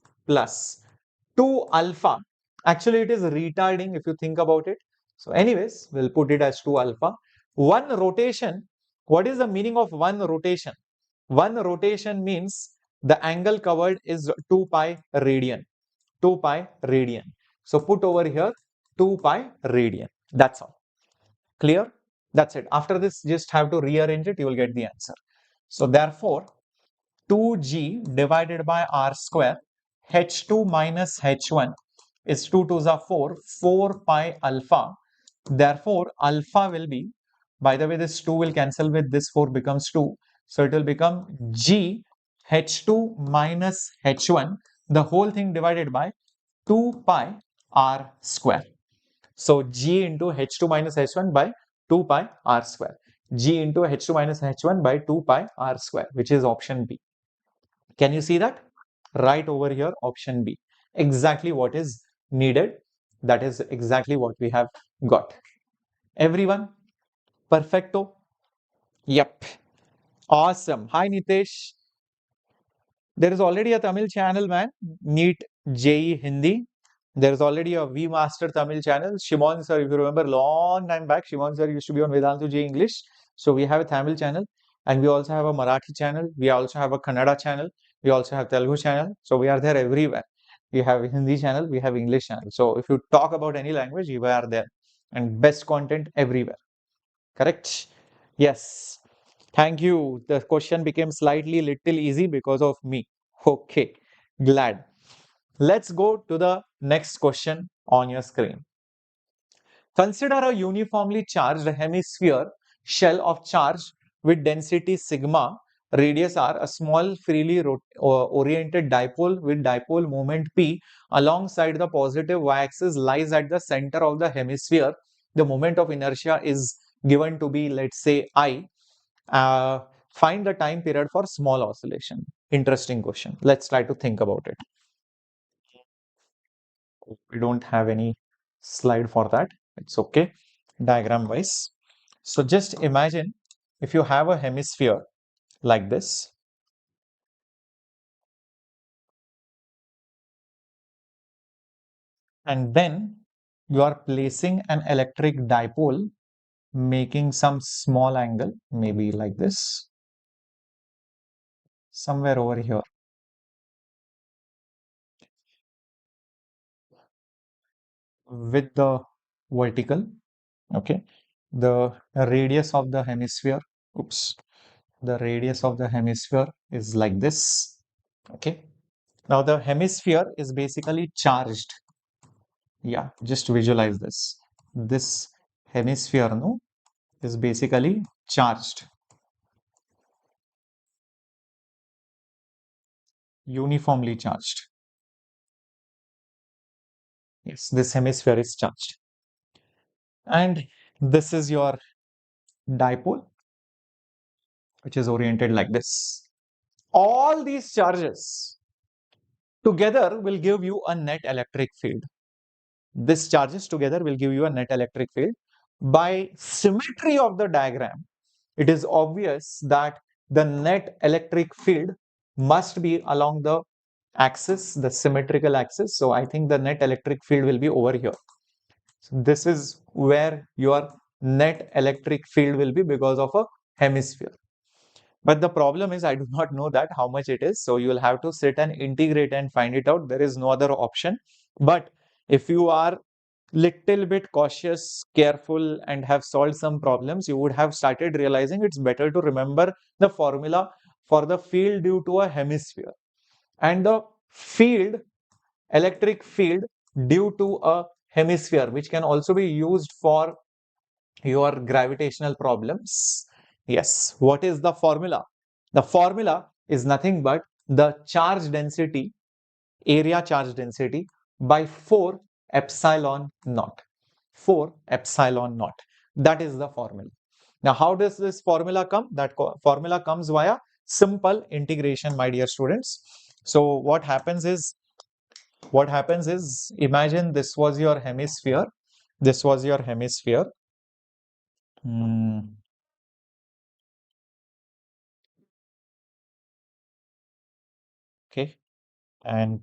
Speaker 1: 2 alpha. Actually it is retarding if you think about it. So anyways, we'll put it as 2 alpha. One rotation, what is the meaning of one rotation? One rotation means the angle covered is 2 pi radian. 2 pi radian. So put over here 2 pi radian. That's all. Clear? That's it. After this, just have to rearrange it, you will get the answer. So therefore, 2g divided by r square, h2 minus h1 is 2 2s are 4, 4 pi alpha. Therefore, alpha will be, by the way, this 2 will cancel with this 4 becomes 2. So it will become g h2 minus h1, the whole thing divided by 2 pi r square. So g into h2 minus h1 by 2 pi r square. G into h2 minus h1 by 2 pi r square, which is option B. Can you see that? Right over here, option B. Exactly what is needed. That is exactly what we have got. Everyone, perfecto? Yep. Awesome. Hi, Nitesh. There is already a Tamil channel, man. NEET JEE Hindi. There is already a V Master Tamil channel. Shimon sir, if you remember, long time back, Shimon sir used to be on Vedantu JEE English. So we have a Tamil channel, and we also have a Marathi channel. We also have a Kannada channel. We also have Telugu channel. So we are there everywhere. We have a Hindi channel. We have English channel. So if you talk about any language, we are there, and best content everywhere. Correct? Yes. Thank you. The question became slightly little easy because of me. Okay. Glad. Let's go to the next question on your screen. Consider a uniformly charged hemisphere shell of charge with density sigma, radius r, a small freely oriented dipole with dipole moment p alongside the positive y-axis lies at the center of the hemisphere. The moment of inertia is given to be, let's say, I. Uh, Find the time period for small oscillation. Interesting question. Let's try to think about it. We don't have any slide for that. It's okay, diagram wise. So just imagine if you have a hemisphere like this, and then you are placing an electric dipole making some small angle, maybe like this, somewhere over here. With the vertical, okay, the radius of the hemisphere, oops, the radius of the hemisphere is like this, okay. Now the hemisphere is basically charged. Yeah, just visualize this. This hemisphere, no, is basically charged, uniformly charged. Yes, this hemisphere is charged. And this is your dipole, which is oriented like this. All these charges together will give you a net electric field. These charges together will give you a net electric field. By symmetry of the diagram, it is obvious that the net electric field must be along the axis, the symmetrical axis. So I think the net electric field will be over here. So this is where your net electric field will be because of a hemisphere. But the problem is I do not know that how much it is. So you will have to sit and integrate and find it out. There is no other option. But if you are little bit cautious, careful, and have solved some problems, you would have started realizing it's better to remember the formula for the field due to a hemisphere and the field, electric field due to a hemisphere, which can also be used for your gravitational problems. Yes, what is the formula? The formula is nothing but the charge density, area charge density by 4 epsilon naught. 4 epsilon naught. That is the formula. Now, how does this formula come? That formula comes via simple integration, my dear students. So what happens is, imagine this was your hemisphere. This was your hemisphere. Okay. And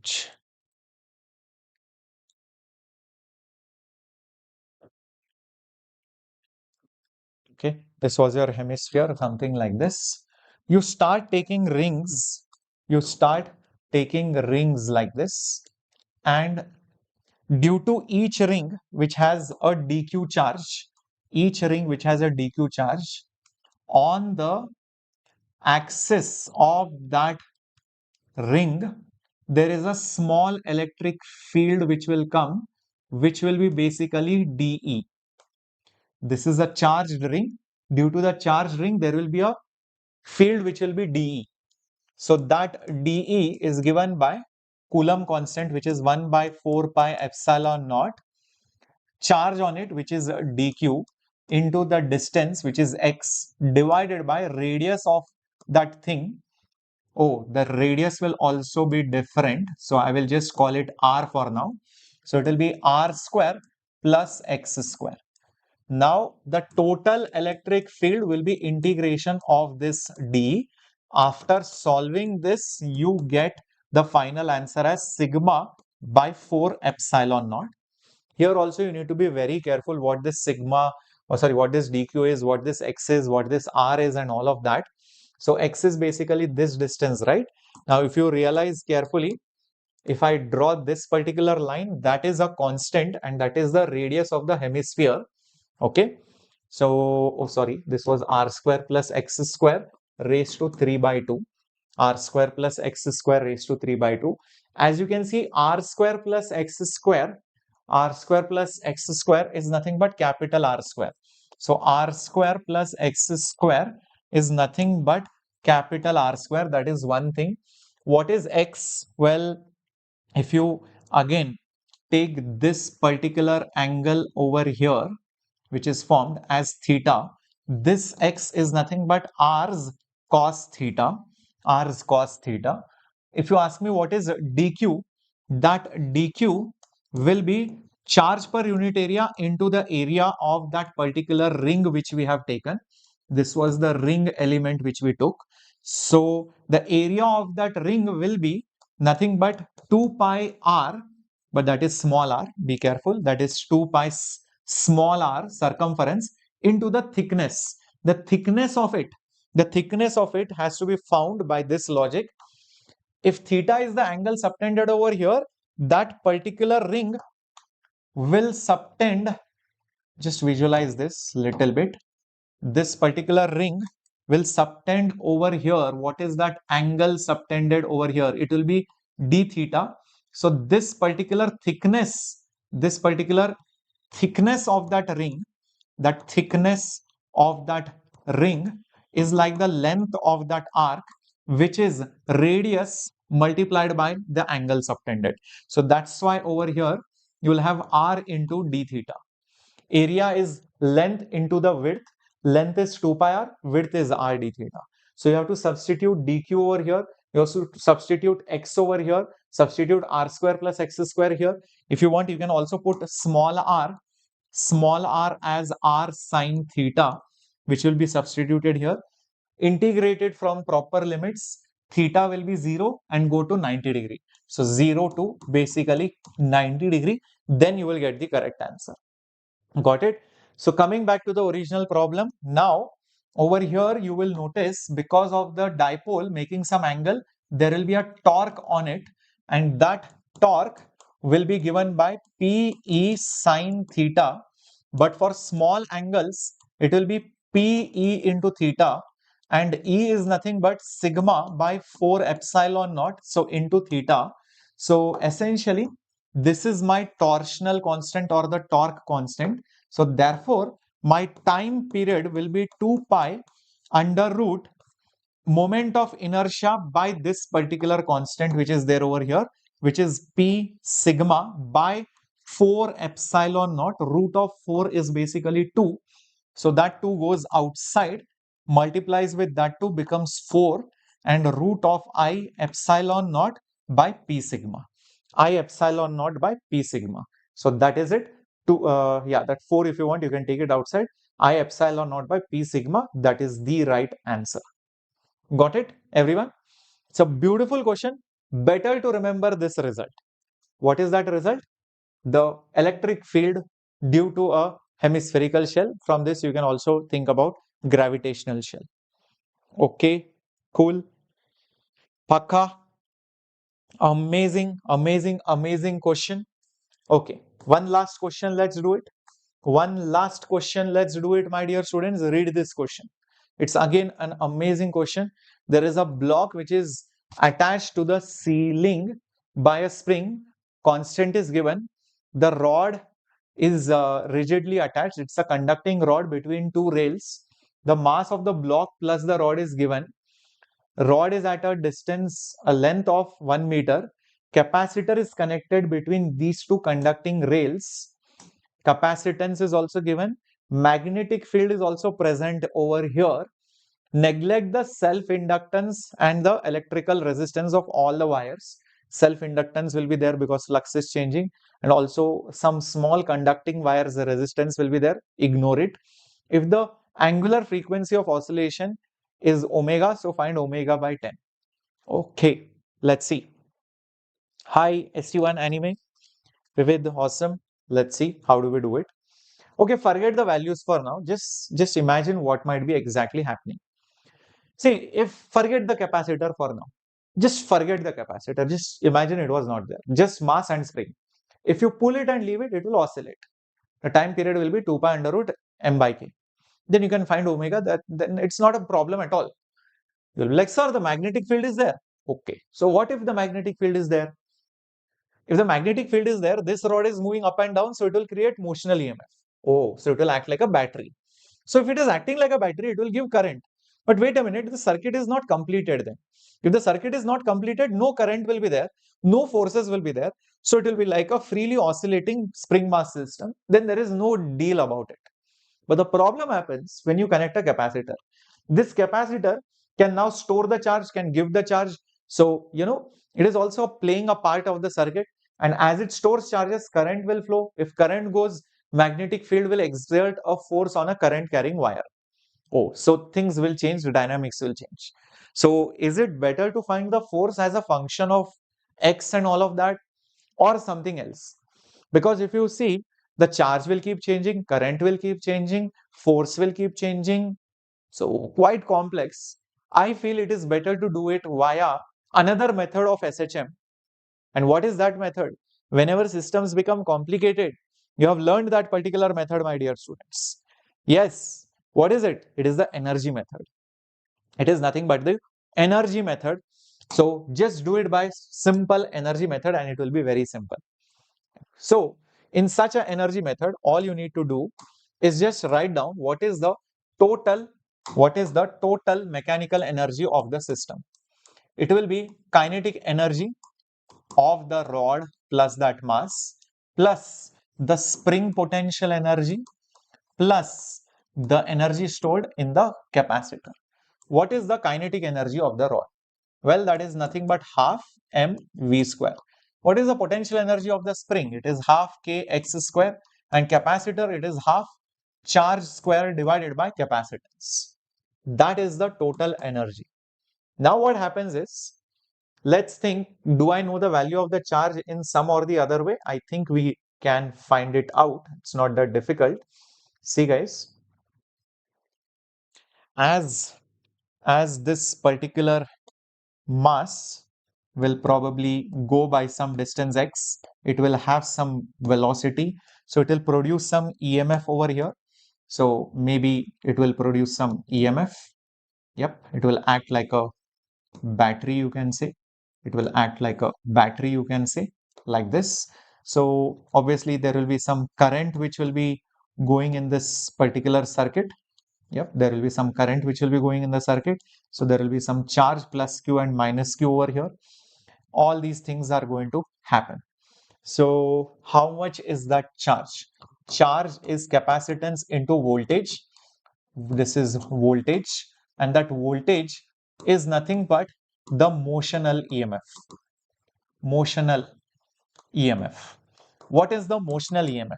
Speaker 1: okay, this was your hemisphere, something like this. You start taking rings. You start taking rings like this. And due to each ring which has a dq charge, each ring which has a dq charge, on the axis of that ring, there is a small electric field which will come, which will be basically dE. This is a charged ring. Due to the charged ring, there will be a field which will be dE. So that dE is given by Coulomb constant, which is 1 by 4 pi epsilon naught, charge on it, which is dq, into the distance, which is x, divided by radius of that thing. Oh, the radius will also be different. So I will just call it r for now. So it will be r square plus x square. Now the total electric field will be integration of this d. After solving this, you get the final answer as sigma by 4 epsilon naught. Here also you need to be very careful what this sigma, or sorry, what this dq is, what this x is, what this r is, and all of that. So x is basically this distance, right? Now if you realize carefully, if I draw this particular line, that is a constant and that is the radius of the hemisphere. Okay. So, oh sorry, this was r square plus x square raised to 3 by 2. R square plus x square raised to 3 by 2. As you can see, r square plus x square, r square plus x square is nothing but capital R square. So r square plus x square is nothing but capital R square. That is one thing. What is x? Well, if you again take this particular angle over here, which is formed as theta, this x is nothing but r's cos theta, r's cos theta. If you ask me what is dq, that dq will be charge per unit area into the area of that particular ring which we have taken. This was the ring element which we took. So the area of that ring will be nothing but 2 pi r, but that is small r, be careful, that is 2 pi small r circumference into the thickness. The thickness of it has to be found by this logic. If theta is the angle subtended over here, that particular ring will subtend, just visualize this little bit. This particular ring will subtend over here. What is that angle subtended over here? It will be d theta. So this particular thickness of that ring, is like the length of that arc, which is radius multiplied by the angle subtended. So that's why over here you will have r into d theta. Area is length into the width. Length is 2 pi r, width is r d theta. So you have to substitute dq over here. You also substitute x over here. Substitute r square plus x square here. If you want, you can also put small r as r sine theta, which will be substituted here. Integrated from proper limits, theta will be 0 and go to 90 degree. So 0 to basically 90 degree. Then you will get the correct answer. Got it? So coming back to the original problem, now over here you will notice because of the dipole making some angle, there will be a torque on it, and that torque will be given by Pe sine theta. But for small angles, it will be Pe into theta, and E is nothing but sigma by 4 epsilon naught, so into theta. So essentially, this is my torsional constant or the torque constant. So therefore, my time period will be 2 pi under root moment of inertia by this particular constant which is there over here, which is P sigma by 4 epsilon naught. Root of 4 is basically 2. So that 2 goes outside, multiplies with that 2 becomes 4, and root of I epsilon naught by P sigma. I epsilon naught by P sigma. So that is it. That 4, if you want, you can take it outside. I epsilon naught by P sigma. That is the right answer. Got it, everyone? It's a beautiful question. Better to remember this result. What is that result? The electric field due to a hemispherical shell. From this, you can also think about gravitational shell. Okay, cool. Pakka. Amazing, amazing, amazing question. Okay, one last question. Let's do it. One last question. Let's do it, my dear students. Read this question. It's again an amazing question. There is a block which is attached to the ceiling by a spring. Constant is given. The rod is rigidly attached. It's a conducting rod between two rails. The mass of the block plus the rod is given. Rod is at a length of 1 meter. Capacitor is connected between these two conducting rails. Capacitance is also given. Magnetic field is also present over here. Neglect the self-inductance and the electrical resistance of all the wires. Self-inductance will be there because flux is changing, and also some small conducting wires, the resistance will be there. Ignore it. If the angular frequency of oscillation is omega, so find omega by 10. Okay, let's see. Hi, ST1 anime. Vivid, awesome. Let's see how do we do it. Okay, forget the values for now. Just imagine what might be exactly happening. See, if forget the capacitor for now. Just forget the capacitor. Just imagine it was not there. Just mass and spring. If you pull it and leave it, it will oscillate. The time period will be 2 pi under root m by k. then you can find omega. Then it's not a problem at all. You'll be like, sir, the magnetic field is there. Okay. So what if the magnetic field is there? If the magnetic field is there, this rod is moving up and down, so it will create motional EMF. Oh, so it will act like a battery. So if it is acting like a battery, it will give current. But wait a minute, the circuit is not completed then. If the circuit is not completed, no current will be there, no forces will be there. So it will be like a freely oscillating spring mass system. Then there is no deal about it. But the problem happens when you connect a capacitor. This capacitor can now store the charge, can give the charge. So, it is also playing a part of the circuit. And as it stores charges, current will flow. If current goes, magnetic field will exert a force on a current carrying wire. Oh, so things will change, the dynamics will change. So is it better to find the force as a function of X and all of that, or something else? Because if you see, the charge will keep changing, current will keep changing, force will keep changing. So quite complex. I feel it is better to do it via another method of SHM. And what is that method? Whenever systems become complicated, you have learned that particular method, my dear students. Yes. What is it? It is the energy method. It is nothing but the energy method. So just do it by simple energy method and it will be very simple. So in such an energy method, all you need to do is just write down what is the total mechanical energy of the system. It will be kinetic energy of the rod plus that mass plus the spring potential energy plus the energy stored in the capacitor. What is the kinetic energy of the rod? Well, that is nothing but half mv square. What is the potential energy of the spring? It is half kx square, and capacitor, it is half charge square divided by capacitance. That is the total energy. Now what happens is, let's think, do I know the value of the charge in some or the other way? I think we can find it out. It's not that difficult. See guys, as this particular mass will probably go by some distance x, it will have some velocity, so it will produce some EMF over here. So maybe it will produce some EMF. Yep, it will act like a battery, you can say. It will act like a battery, you can say, like this. So obviously there will be some current which will be going in this particular circuit. Yep, there will be some current which will be going in the circuit. So there will be some charge plus Q and minus Q over here. All these things are going to happen. So how much is that charge? Charge is capacitance into voltage. This is voltage, and that voltage is nothing but the motional EMF. Motional EMF. What is the motional EMF?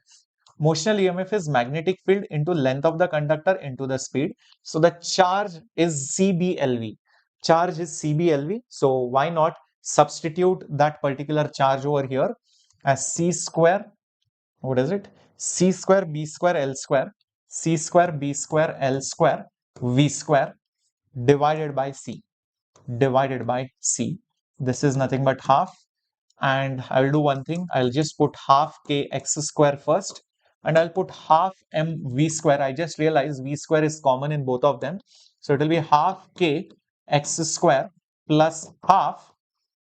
Speaker 1: Motional EMF is magnetic field into length of the conductor into the speed. So the charge is CBLV. Charge is CBLV. So why not substitute that particular charge over here as C square? What is it? C square B square L square. C square B square L square V square divided by C. Divided by C. This is nothing but half. And I'll do one thing. I'll just put half kx square first, and I'll put half mv square. I just realized v square is common in both of them. So it will be half k x square plus half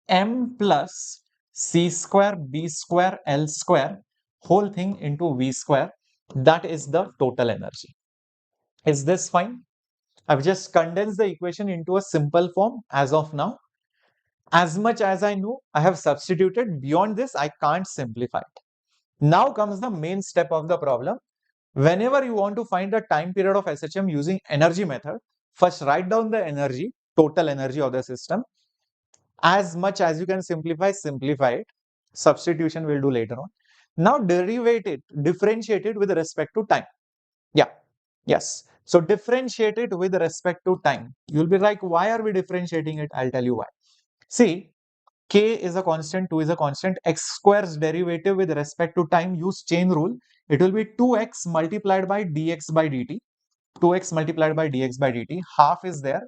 Speaker 1: m plus c square b square l square whole thing into v square. That is the total energy. Is this fine? I've just condensed the equation into a simple form as of now. As much as I know, I have substituted. Beyond this, I can't simplify it. Now comes the main step of the problem. Whenever you want to find the time period of SHM using energy method, first write down the energy, total energy of the system. As much as you can simplify, simplify it. Substitution we'll do later on. Now differentiate it with respect to time. Yeah, yes. So differentiate it with respect to time. You'll be like, why are we differentiating it? I'll tell you why. See, k is a constant, 2 is a constant, x square's derivative with respect to time, use chain rule. It will be 2x multiplied by dx by dt. 2x multiplied by dx by dt. Half is there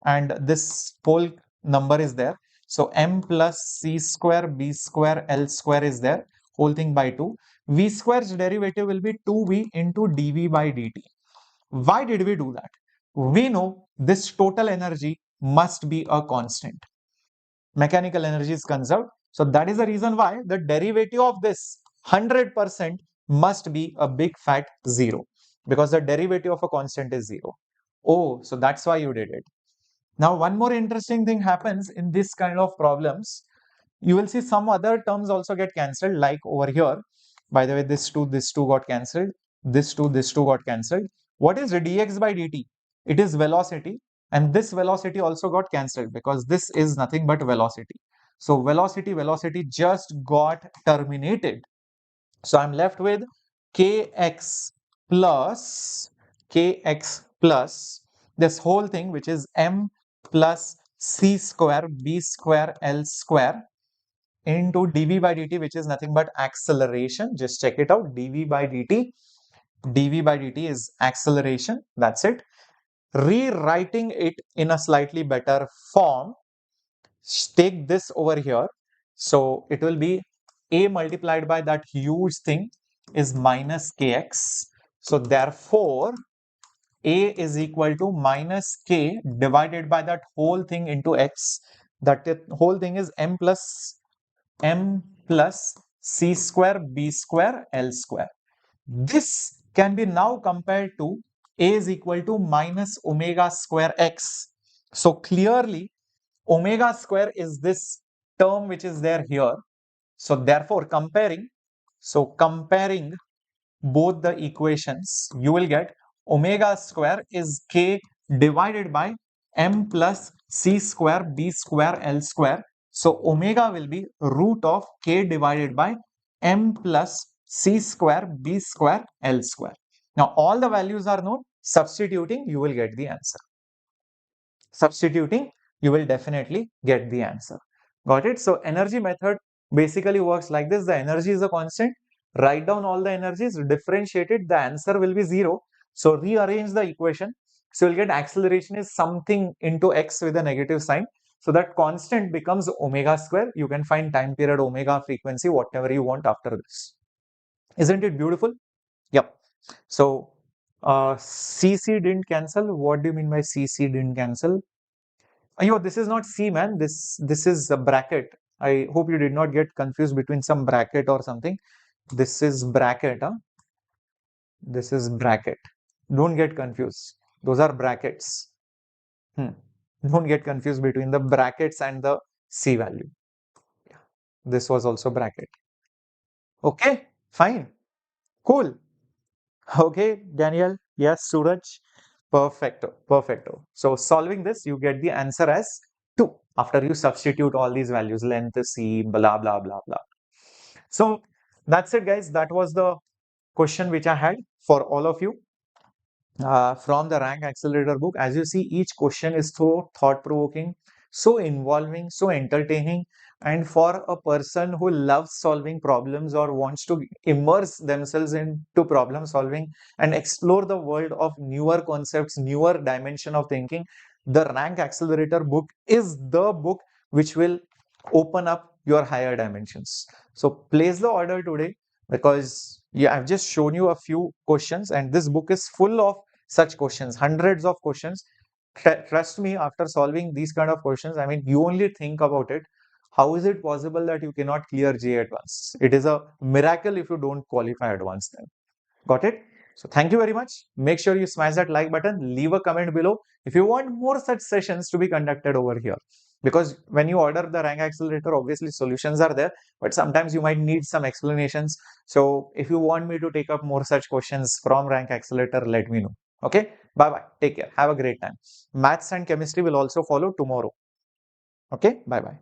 Speaker 1: and this whole number is there. So m plus c square b square l square is there. Whole thing by 2. V square's derivative will be 2v into dv by dt. Why did we do that? We know this total energy must be a constant. Mechanical energy is conserved. So that is the reason why the derivative of this 100% must be a big fat 0, because the derivative of a constant is 0. Oh, so that's why you did it. Now, one more interesting thing happens in this kind of problems. You will see some other terms also get cancelled, like over here. By the way, this 2 got cancelled. This 2 got cancelled. What is dx by dt? It is velocity, and this velocity also got cancelled because this is nothing but velocity. So velocity just got terminated. So I'm left with kx plus this whole thing, which is m plus c square b square l square into dv by dt, which is nothing but acceleration. Just check it out. dv by dt is acceleration. That's it. Rewriting it in a slightly better form, take this over here. So it will be a multiplied by that huge thing is minus kx. So therefore, a is equal to minus k divided by that whole thing into x. That whole thing is m plus c square b square l square. This can be now compared to a is equal to minus omega square x. So clearly, omega square is this term which is there here. So therefore, comparing both the equations, you will get omega square is k divided by m plus c square b square l square. So omega will be root of k divided by m plus c square b square l square. Now all the values are known. Substituting, you will get the answer. Substituting, you will definitely get the answer. Got it? So energy method basically works like this. The energy is a constant. Write down all the energies, differentiate it, the answer will be 0. So rearrange the equation. So you'll get acceleration is something into x with a negative sign. So that constant becomes omega square. You can find time period, omega, frequency, whatever you want after this. Isn't it beautiful? Yep. So CC didn't cancel. What do you mean by CC didn't cancel? Yo, this is not C, man. This is a bracket. I hope you did not get confused between some bracket or something. This is bracket, huh? This is bracket. Don't get confused. Those are brackets. Don't get confused between the brackets and the C value. Yeah. This was also bracket. Okay, fine. Cool. Okay, Daniel. Yes, Suraj. Perfecto. Perfecto. So solving this, you get the answer as 2 after you substitute all these values, length, C, blah, blah, blah, blah. So that's it, guys. That was the question which I had for all of you from the Rank Accelerator book. As you see, each question is so thought-provoking, so involving, so entertaining. And for a person who loves solving problems or wants to immerse themselves into problem solving and explore the world of newer concepts, newer dimension of thinking, the Rank Accelerator book is the book which will open up your higher dimensions. So place the order today, because yeah, I've just shown you a few questions and this book is full of such questions, hundreds of questions. Trust me, after solving these kind of questions, I mean, you only think about it. How is it possible that you cannot clear JEE Advanced? It is a miracle if you don't qualify Advanced then. Got it? So thank you very much. Make sure you smash that like button, leave a comment below if you want more such sessions to be conducted over here. Because when you order the Rank Accelerator, obviously solutions are there, but sometimes you might need some explanations. So if you want me to take up more such questions from Rank Accelerator, let me know. Okay, bye bye. Take care. Have a great time. Maths and chemistry will also follow tomorrow. Okay, bye bye.